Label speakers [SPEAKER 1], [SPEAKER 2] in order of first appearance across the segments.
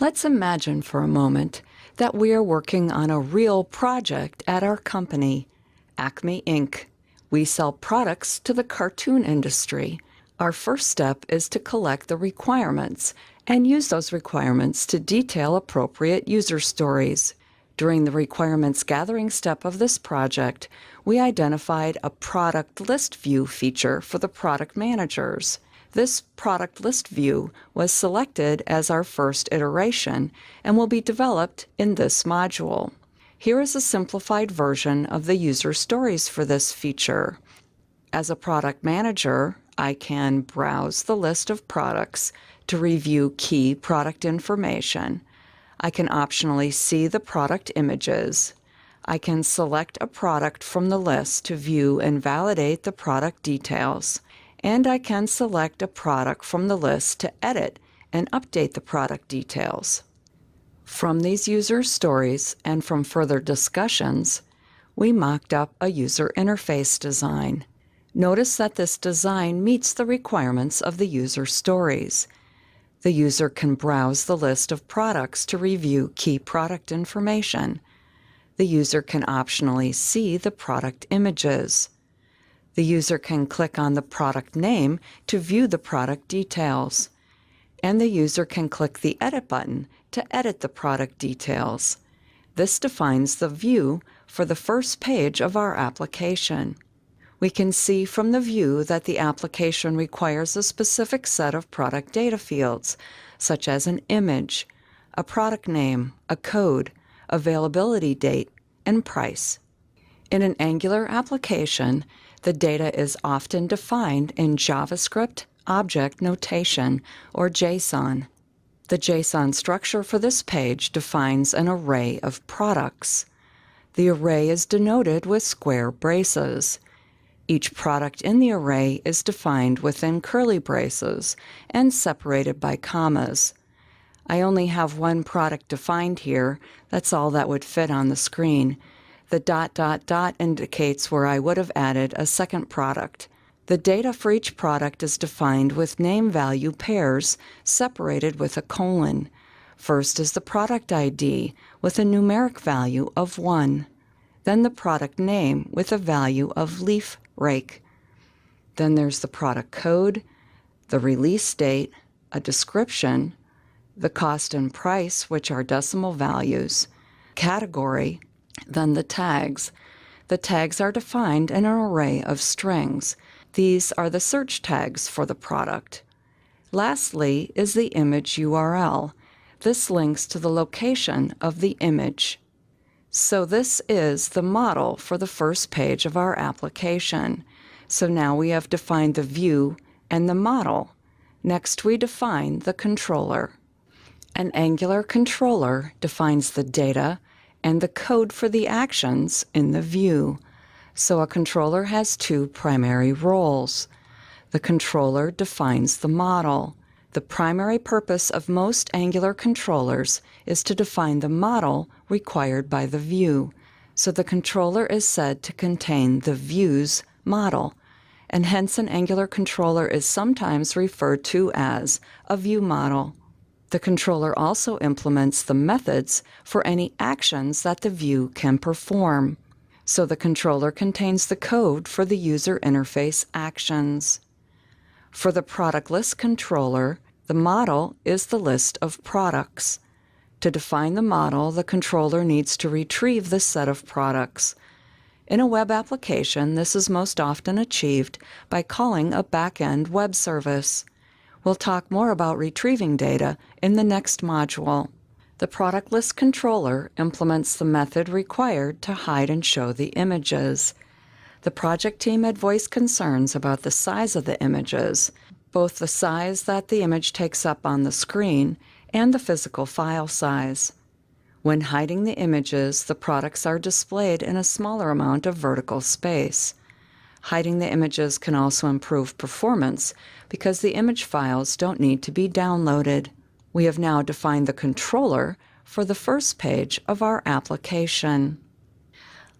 [SPEAKER 1] Let's imagine for a moment that we are working on a real project at our company, Acme Inc. We sell products to the cartoon industry. Our first step is to collect the requirements and use those requirements to detail appropriate user stories. During the requirements gathering step of this project, we identified a product list view feature for the product managers. This product list view was selected as our first iteration and will be developed in this module. Here is a simplified version of the user stories for this feature. As a product manager, I can browse the list of products to review key product information. I can optionally see the product images. I can select a product from the list to view and validate the product details. And I can select a product from the list to edit and update the product details. From these user stories and from further discussions, we mocked up a user interface design. Notice that this design meets the requirements of the user stories. The user can browse the list of products to review key product information. The user can optionally see the product images. The user can click on the product name to view the product details. And the user can click the Edit button to edit the product details. This defines the view for the first page of our application. We can see from the view that the application requires a specific set of product data fields, such as an image, a product name, a code, availability date, and price. In an Angular application, the data is often defined in JavaScript Object Notation, or JSON. The JSON structure for this page defines an array of products. The array is denoted with square braces. Each product in the array is defined within curly braces and separated by commas. I only have one product defined here. That's all that would fit on the screen. The ... indicates where I would have added a second product. The data for each product is defined with name value pairs separated with a colon. First is the product ID with a numeric value of 1. Then the product name with a value of leaf rake. Then there's the product code, the release date, a description, the cost and price, which are decimal values, category, then the tags. The tags are defined in an array of strings. These are the search tags for the product. Lastly is the image URL. This links to the location of the image. So this is the model for the first page of our application. So now we have defined the view and the model. Next we define the controller. An Angular controller defines the data and the code for the actions in the view. So a controller has two primary roles. The controller defines the model. The primary purpose of most Angular controllers is to define the model required by the view. So the controller is said to contain the view's model, and hence an Angular controller is sometimes referred to as a view model. The controller also implements the methods for any actions that the view can perform. So the controller contains the code for the user interface actions. For the product list controller, the model is the list of products. To define the model, the controller needs to retrieve the set of products. In a web application, this is most often achieved by calling a back-end web service. We'll talk more about retrieving data in the next module. The product list controller implements the method required to hide and show the images. The project team had voiced concerns about the size of the images, both the size that the image takes up on the screen and the physical file size. When hiding the images, the products are displayed in a smaller amount of vertical space. Hiding the images can also improve performance because the image files don't need to be downloaded. We have now defined the controller for the first page of our application.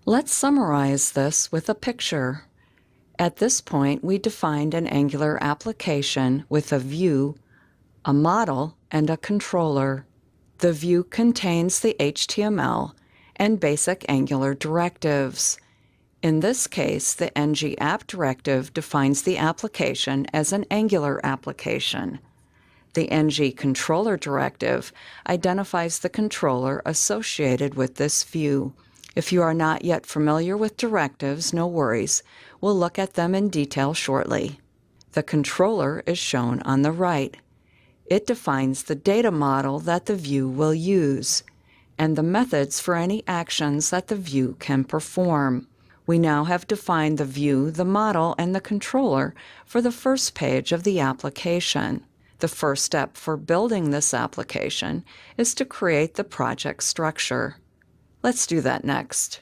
[SPEAKER 1] Let's summarize this with a picture. At this point, we defined an Angular application with a view, a model, and a controller. The view contains the HTML and basic Angular directives. In this case, the ng app directive defines the application as an Angular application. The ng controller directive identifies the controller associated with this view. If you are not yet familiar with directives, no worries. We'll look at them in detail shortly. The controller is shown on the right. It defines the data model that the view will use and the methods for any actions that the view can perform. We now have defined the view, the model, and the controller for the first page of the application. The first step for building this application is to create the project structure. Let's do that next.